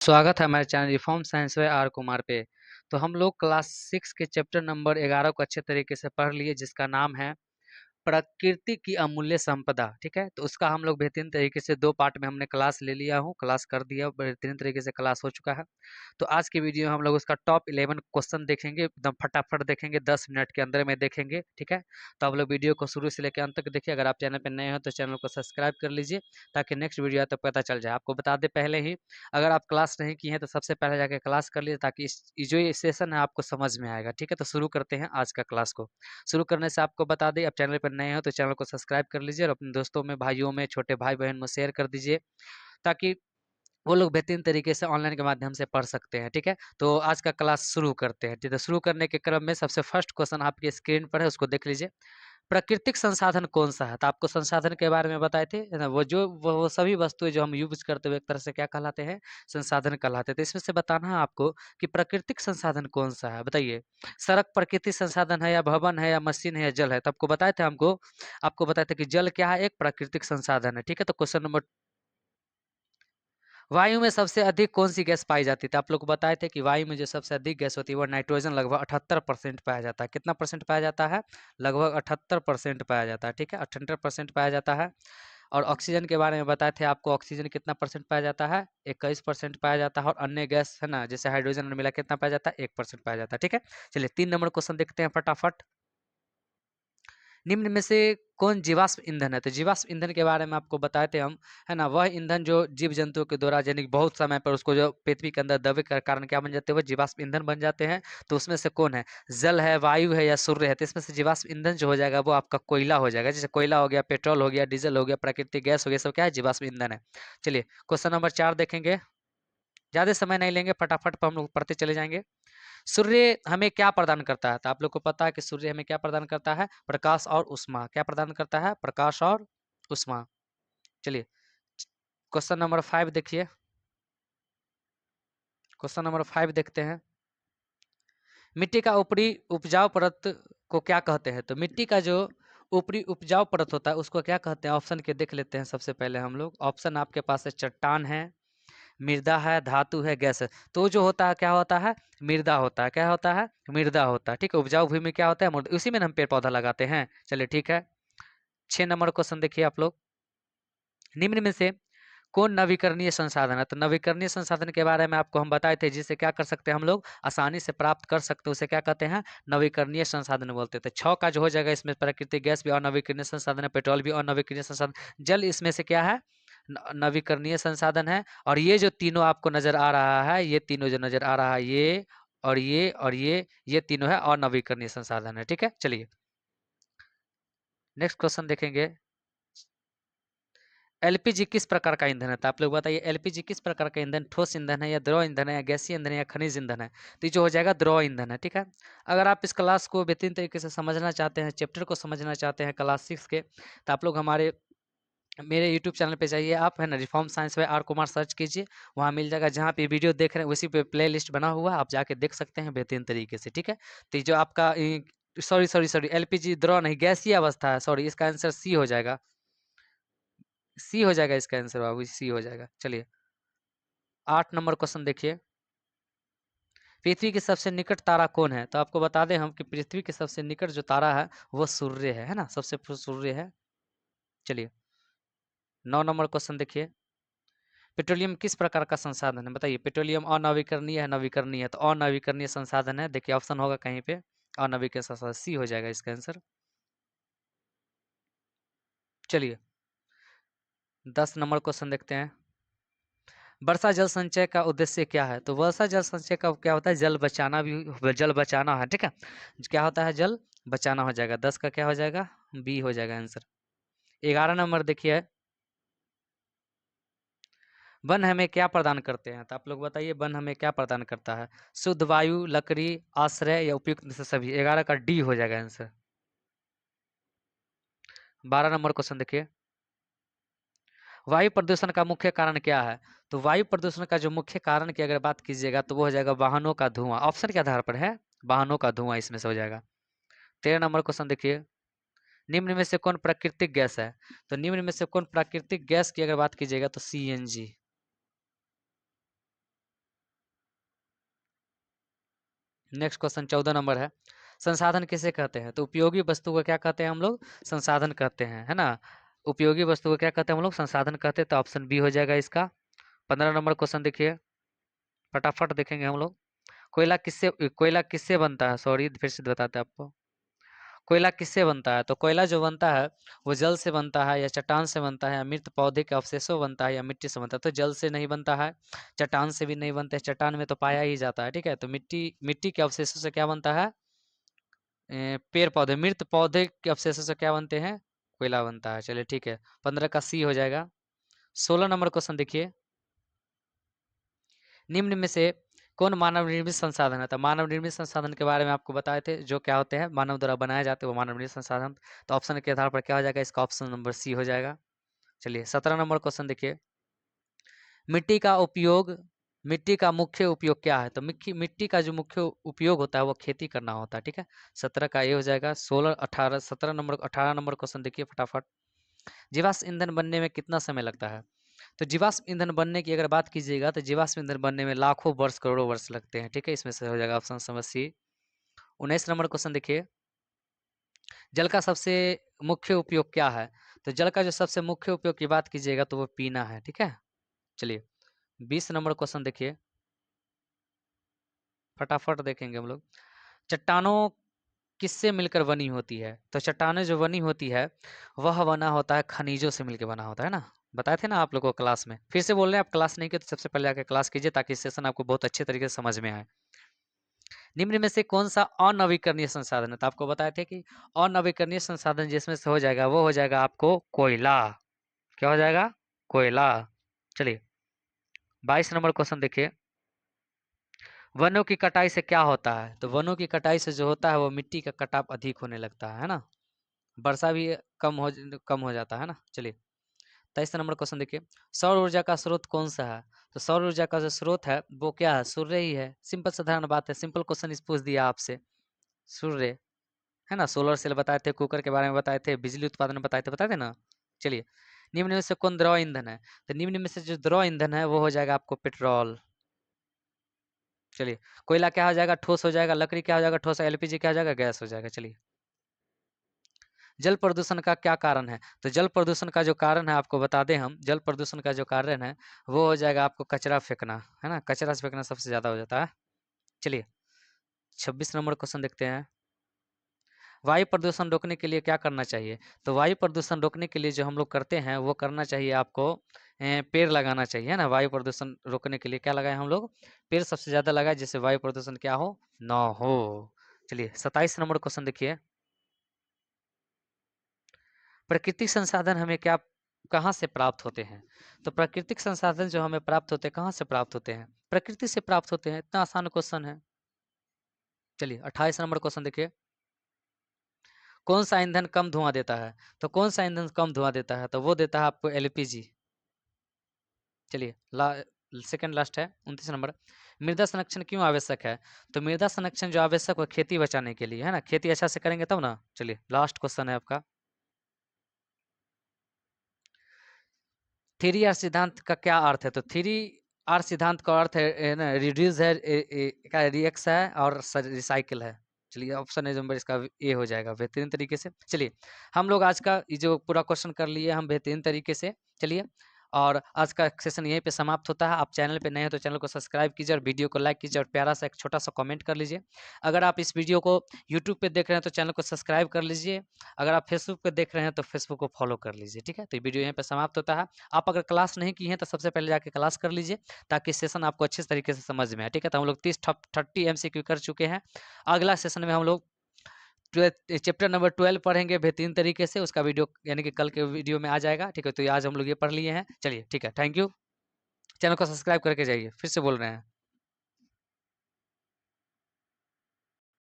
स्वागत है हमारे चैनल रिफॉर्म साइंस वे आर कुमार पे। तो हम लोग क्लास 6 के चैप्टर नंबर 11 को अच्छे तरीके से पढ़ लिए, जिसका नाम है प्रकृति की अमूल्य संपदा। ठीक है, तो उसका हम लोग बेहतरीन तरीके से 2 पार्ट में हमने क्लास ले लिया हूँ, क्लास कर दिया, बेहतरीन तरीके से क्लास हो चुका है। तो आज की वीडियो में हम लोग उसका टॉप 11 क्वेश्चन देखेंगे, एकदम फटाफट देखेंगे, 10 मिनट के अंदर में देखेंगे। ठीक है, तो आप लोग वीडियो को शुरू से लेकर अंत तक देखिए। अगर आप चैनल पर नए हो तो चैनल को सब्सक्राइब कर लीजिए, ताकि नेक्स्ट वीडियो आए तो पता चल जाए। आपको बता दें पहले ही, अगर आप क्लास नहीं की हैं तो सबसे पहले जाके क्लास कर लीजिए, ताकि जो ये सेशन है आपको समझ में आएगा। ठीक है, तो शुरू करते हैं आज का क्लास को। शुरू करने से आपको बता दें, आप चैनल पर नए हो तो चैनल को सब्सक्राइब कर लीजिए और अपने दोस्तों में, भाइयों में, छोटे भाई बहन में शेयर कर दीजिए, ताकि वो लोग बेहतरीन तरीके से ऑनलाइन के माध्यम से पढ़ सकते हैं। ठीक है, तो आज का क्लास शुरू करते हैं। ठीक है, शुरू करने के क्रम में सबसे फर्स्ट क्वेश्चन आपकी स्क्रीन पर है, उसको देख लीजिए। प्राकृतिक संसाधन कौन सा है? तो आपको संसाधन के बारे में बताए थे है ना, वो सभी वस्तुएं जो हम यूज करते हुए एक तरह से क्या कहलाते हैं? संसाधन कहलाते हैं। तो इसमें से बताना है आपको कि प्राकृतिक संसाधन कौन सा है, बताइए। सड़क प्राकृतिक संसाधन है, या भवन है, या मशीन है, या जल है? तो आपको बताए थे, आपको बताए थे कि जल क्या है? एक प्राकृतिक संसाधन है। ठीक है, तो क्वेश्चन नंबर, वायु में सबसे अधिक कौन सी गैस पाई जाती है? तो आप लोग को बताए थे कि वायु में जो सबसे अधिक गैस होती है वो नाइट्रोजन, लगभग 78% पाया जाता है। कितना परसेंट पाया जाता है? लगभग 78% पाया जाता है। ठीक है, 78% पाया जाता है। और ऑक्सीजन के बारे में बताए थे आपको, ऑक्सीजन कितना परसेंट पाया जाता है? 21% पाया जाता है। और अन्य गैस है ना, जैसे हाइड्रोजन और मिला, कितना पाया जाता है? 1% पाया जाता है। ठीक है, चलिए 3 नंबर क्वेश्चन देखते हैं फटाफट। निम्न में से कौन जीवाश्म ईंधन है? तो जीवाश्म ईंधन के बारे में आपको बताए थे हम, है ना, वह ईंधन जो जीव जंतुओं के द्वारा यानी बहुत समय पर उसको जो पृथ्वी के अंदर दबे के कारण क्या बन जाते हैं? वो जीवाश्म ईंधन बन जाते हैं। तो उसमें से कौन है? जल है, वायु है, या सूर्य है? तो इसमें से जीवाश्म ईंधन जो हो जाएगा वो आपका कोयला हो जाएगा। जैसे कोयला हो गया, पेट्रोल हो गया, डीजल हो गया, प्राकृतिक गैस हो गया, सब क्या है? जीवाश्म ईंधन है। चलिए क्वेश्चन नंबर 4 देखेंगे, ज्यादा समय नहीं लेंगे, फटाफट पर हम लोग पढ़ते चले जाएंगे। सूर्य हमें क्या प्रदान करता है? तो आप लोग को पता है कि सूर्य हमें क्या प्रदान करता है? प्रकाश और उष्मा। क्या प्रदान करता है? प्रकाश और उष्मा। चलिए क्वेश्चन नंबर 5 देखिए, क्वेश्चन नंबर 5 देखते हैं। मिट्टी का ऊपरी उपजाऊ परत को क्या कहते हैं? तो मिट्टी का जो ऊपरी उपजाऊ परत होता है उसको क्या कहते हैं? ऑप्शन के देख लेते हैं सबसे पहले हम लोग। ऑप्शन आपके पास है, चट्टान है, मृदा है, धातु है, गैस है। तो जो होता है क्या होता है? मृदा होता है। क्या होता है? मृदा होता है। ठीक है, उपजाऊ भूमि क्या होता है? मृदा। उसी में हम पेड़ पौधा लगाते हैं। चलिए ठीक है, 6 नंबर क्वेश्चन देखिए आप लोग। निम्न में से कौन नवीकरणीय संसाधन है? तो नवीकरणीय संसाधन के बारे में आपको हम बताए थे, जिसे क्या कर सकते हैं हम लोग? आसानी से प्राप्त कर सकते हैं, उसे क्या कहते हैं? नवीकरणीय संसाधन बोलते थे। 6 का जो हो जाएगा, इसमें प्राकृतिक गैस भी अनवीकरणीय संसाधन है, पेट्रोल भी अनवीकरणीय संसाधन, जल इसमें से क्या है? नवीकरणीय संसाधन है। और ये जो तीनों आपको नजर आ रहा है, ये तीनों जो नजर आ रहा है, ये और ये तीनों है अनवीकरणीय संसाधन है। ठीक है, चलिए नेक्स्ट क्वेश्चन देखेंगे। एलपीजी किस प्रकार का ईंधन है? तो आप लोग बताइए, एलपीजी किस प्रकार का ईंधन? ठोस ईंधन है, या द्रव ईंधन है, या गैसीय ईंधन है, या खनिज ईंधन है? तो ये जो हो जाएगा द्रव ईंधन है। ठीक है, अगर आप इस क्लास को बेहतरीन तरीके से समझना चाहते हैं, चैप्टर को समझना चाहते हैं क्लास 6 के, तो आप लोग मेरे यूट्यूब चैनल पे जाइए, आप है ना, reform science by R Kumar search कीजिए, वहाँ मिल जाएगा। जहाँ पे वीडियो देख रहे हैं उसी पे प्ले लिस्ट बना हुआ है, आप जाके देख सकते हैं बेहतरीन तरीके से। ठीक है, तो ये जो आपका सॉरी सॉरी सॉरी, एलपीजी द्रव नहीं, गैसीय अवस्था है। सॉरी, इसका आंसर सी हो जाएगा। सी हो जाएगा इसका आंसर बाबू, सी हो जाएगा। चलिए 8 नंबर क्वेश्चन देखिए। पृथ्वी के सबसे निकट तारा कौन है? तो आपको बता दें हम कि पृथ्वी के सबसे निकट जो तारा है वो सूर्य है ना, सबसे सूर्य है। चलिए 9 नंबर क्वेश्चन देखिए। पेट्रोलियम किस प्रकार का संसाधन है? बताइए, पेट्रोलियम अनवीकरणीय है, नवीकरणीय है? तो अनवीकरणीय संसाधन है। देखिए ऑप्शन होगा कहीं पे, अनवीकरणीय संसाधन, सी हो जाएगा इसका आंसर। चलिए 10 नंबर क्वेश्चन देखते हैं। वर्षा जल संचय का उद्देश्य क्या है? तो वर्षा जल संचय का क्या होता है? जल बचाना भी, जल बचाना है। ठीक है, क्या होता है? जल बचाना हो जाएगा। 10 का क्या हो जाएगा? बी हो जाएगा आंसर। 11 नंबर देखिए, वन हमें क्या प्रदान करते हैं? तो आप लोग बताइए, वन हमें क्या प्रदान करता है? शुद्ध वायु, लकड़ी, आश्रय, या उपयुक्त में से सभी? 11 का डी हो जाएगा आंसर। 12 नंबर क्वेश्चन देखिए। वायु प्रदूषण का मुख्य कारण क्या है? तो वायु प्रदूषण का जो मुख्य कारण की अगर बात कीजिएगा तो वो हो जाएगा वाहनों का धुआं। ऑप्शन के आधार पर है, वाहनों का धुआं इसमें से हो जाएगा। 13 नंबर क्वेश्चन देखिए। निम्न में से कौन प्राकृतिक गैस है? तो निम्न में से कौन प्राकृतिक गैस की अगर बात कीजिएगा तो सीएनजी। नेक्स्ट क्वेश्चन 14 नंबर है, संसाधन किसे कहते हैं? तो उपयोगी वस्तु को क्या कहते हैं हम लोग? संसाधन कहते हैं, है ना। उपयोगी वस्तु को क्या कहते हैं हम लोग? संसाधन कहते हैं, तो ऑप्शन बी हो जाएगा इसका। 15 नंबर क्वेश्चन देखिए, फटाफट देखेंगे हम लोग। कोयला किससे बनता है? सॉरी, फिर से बताते हैं आपको। कोयला किससे बनता है? तो कोयला जो बनता है वो जल से बनता है, या चट्टान से बनता है, या मृत पौधे के अवशेषों बनता है, या मिट्टी से बनता है। तो जल से नहीं बनता है, चट्टान से भी नहीं बनता है, चट्टान में तो पाया ही जाता है, ठीक है। तो मिट्टी मिट्टी के अवशेषों से क्या बनता है? पेड़ पौधे, मृत पौधे के अवशेषों से क्या बनते हैं? कोयला बनता है। चलिए ठीक है, 15 का सी हो जाएगा। 16 नंबर क्वेश्चन देखिए, निम्न में से कौन मानव निर्मित संसाधन है? तो मानव निर्मित संसाधन के बारे में आपको बताए थे, जो क्या होते हैं, मानव द्वारा बनाए जाते हैं वो मानव निर्मित संसाधन। तो ऑप्शन के आधार पर क्या हो जाएगा? इसका ऑप्शन नंबर सी हो जाएगा। चलिए 17 नंबर क्वेश्चन देखिए, मिट्टी का उपयोग, मिट्टी का मुख्य उपयोग क्या है? तो मिट्टी का जो मुख्य उपयोग होता है वो खेती करना होता है, ठीक है। 17 का ये हो जाएगा। 16 18 17 नंबर 18 नंबर क्वेश्चन देखिए फटाफट, जीवाश्म ईंधन बनने में कितना समय लगता है? तो जीवाश्म ईंधन बनने की अगर बात कीजिएगा तो जीवाश्म ईंधन बनने में लाखों वर्ष करोड़ों वर्ष लगते हैं, ठीक है। इसमें से हो जाएगा ऑप्शन समझ सी। 19 नंबर क्वेश्चन देखिए, जल का सबसे मुख्य उपयोग क्या है? तो जल का जो सबसे मुख्य उपयोग की बात कीजिएगा तो वो पीना है, ठीक है। चलिए 20 नंबर क्वेश्चन देखिए, फटाफट देखेंगे हम लोग। चट्टानों किससे मिलकर बनी होती है? तो चट्टानें जो बनी होती है वह बना होता है खनिजों से मिलकर बना होता है ना। बताए थे ना आप लोगों को क्लास में, फिर से बोल रहे हैं, आप क्लास नहीं किए तो सबसे पहले आके क्लास कीजिए ताकि सेशन आपको बहुत अच्छे तरीके से समझ में आए। निम्न में से कौन सा अनवीकरणीय संसाधन है? तो आपको बताए थे कि अनवीकरणीय संसाधन जिसमें से हो जाएगा वो हो जाएगा आपको कोयला। क्या हो जाएगा? कोयला। चलिए 22 नंबर क्वेश्चन देखिए, वनों की कटाई से क्या होता है? तो वनों की कटाई से जो होता है वो मिट्टी का कटाव अधिक होने लगता है ना। वर्षा भी कम हो जाता है ना। चलिए 23 नंबर क्वेश्चन देखिए, सौर ऊर्जा का स्रोत कौन सा है? तो सौर ऊर्जा का जो स्रोत है वो क्या है? सूर्य ही है। सिंपल साधारण बात है, सिंपल क्वेश्चन इस पूछ दिया आपसे। सूर्य है ना। सोलर सेल बताए थे, कुकर के बारे में बताए थे, बिजली उत्पादन बताए थे ना। चलिए, निम्न में से कौन द्रव ईंधन है? तो निम्न में से जो द्रव ईंधन है वो हो जाएगा आपको पेट्रोल। चलिए, कोयला क्या हो जाएगा? ठोस हो जाएगा। लकड़ी क्या हो जाएगा? ठोस। एलपीजी क्या हो जाएगा? गैस हो जाएगा। चलिए, जल प्रदूषण का क्या कारण है? तो जल प्रदूषण का जो कारण है आपको बता दें हम, जल प्रदूषण का जो कारण है वो हो जाएगा आपको कचरा फेंकना, है ना। कचरा फेंकना सबसे ज्यादा हो जाता है। चलिए 26 नंबर क्वेश्चन देखते हैं, वायु प्रदूषण रोकने के लिए क्या करना चाहिए? तो वायु प्रदूषण रोकने के लिए जो हम लोग करते हैं वो करना चाहिए आपको, पेड़ लगाना चाहिए, है ना। वायु प्रदूषण रोकने के लिए क्या लगाए हम लोग? पेड़ सबसे ज्यादा लगाए, जिससे वायु प्रदूषण क्या हो? ना हो। चलिए 27 नंबर क्वेश्चन देखिए, प्राकृतिक संसाधन हमें क्या, कहाँ से प्राप्त होते हैं? तो प्राकृतिक संसाधन जो हमें प्राप्त होते हैं कहाँ से प्राप्त होते हैं? प्रकृति से प्राप्त होते हैं। इतना आसान क्वेश्चन है। चलिए 28 नंबर क्वेश्चन देखिए, कौन सा ईंधन कम धुआं देता है? तो कौन सा ईंधन कम धुआं देता है? तो वो देता है आपको एलपीजी। चलिए सेकंड लास्ट है 29 नंबर, मृदा संरक्षण क्यों आवश्यक है? तो मृदा संरक्षण जो आवश्यक हो खेती बचाने के लिए, है ना। खेती अच्छा से करेंगे तब ना। चलिए लास्ट क्वेश्चन है आपका, 3R सिद्धांत का क्या अर्थ है? तो 3R सिद्धांत का अर्थ है ना, रिड्यूस है, क्या रिएक्स है, और रिसाइकिल है। चलिए ऑप्शन नंबर इसका ए हो जाएगा बेहतरीन तरीके से। चलिए हम लोग आज का ये जो पूरा क्वेश्चन कर लिए हम बेहतरीन तरीके से। चलिए, और आज का सेशन यहीं पे समाप्त होता है। आप चैनल पे नए हैं तो चैनल को सब्सक्राइब कीजिए और वीडियो को लाइक कीजिए और प्यारा सा एक छोटा सा कमेंट कर लीजिए। अगर आप इस वीडियो को यूट्यूब पे देख रहे हैं तो चैनल को सब्सक्राइब कर लीजिए। अगर आप फेसबुक पे देख रहे हैं तो फेसबुक को फॉलो कर लीजिए, ठीक है। तो ये वीडियो यहीं पे समाप्त होता है। आप अगर क्लास नहीं की हैं तो सबसे पहले जाके क्लास कर लीजिए ताकि सेशन आपको अच्छे तरीके से समझ में आए, ठीक है। तो हम लोग 30 MCQ कर चुके हैं। अगला सेशन में हम लोग चैप्टर नंबर 12 पढ़ेंगे बेहतरीन तरीके से। उसका वीडियो यानी कि कल के वीडियो में आ जाएगा, ठीक है। तो आज हम लोग ये पढ़ लिए हैं। चलिए ठीक है, थैंक यू। चैनल को सब्सक्राइब करके जाइए, फिर से बोल रहे हैं।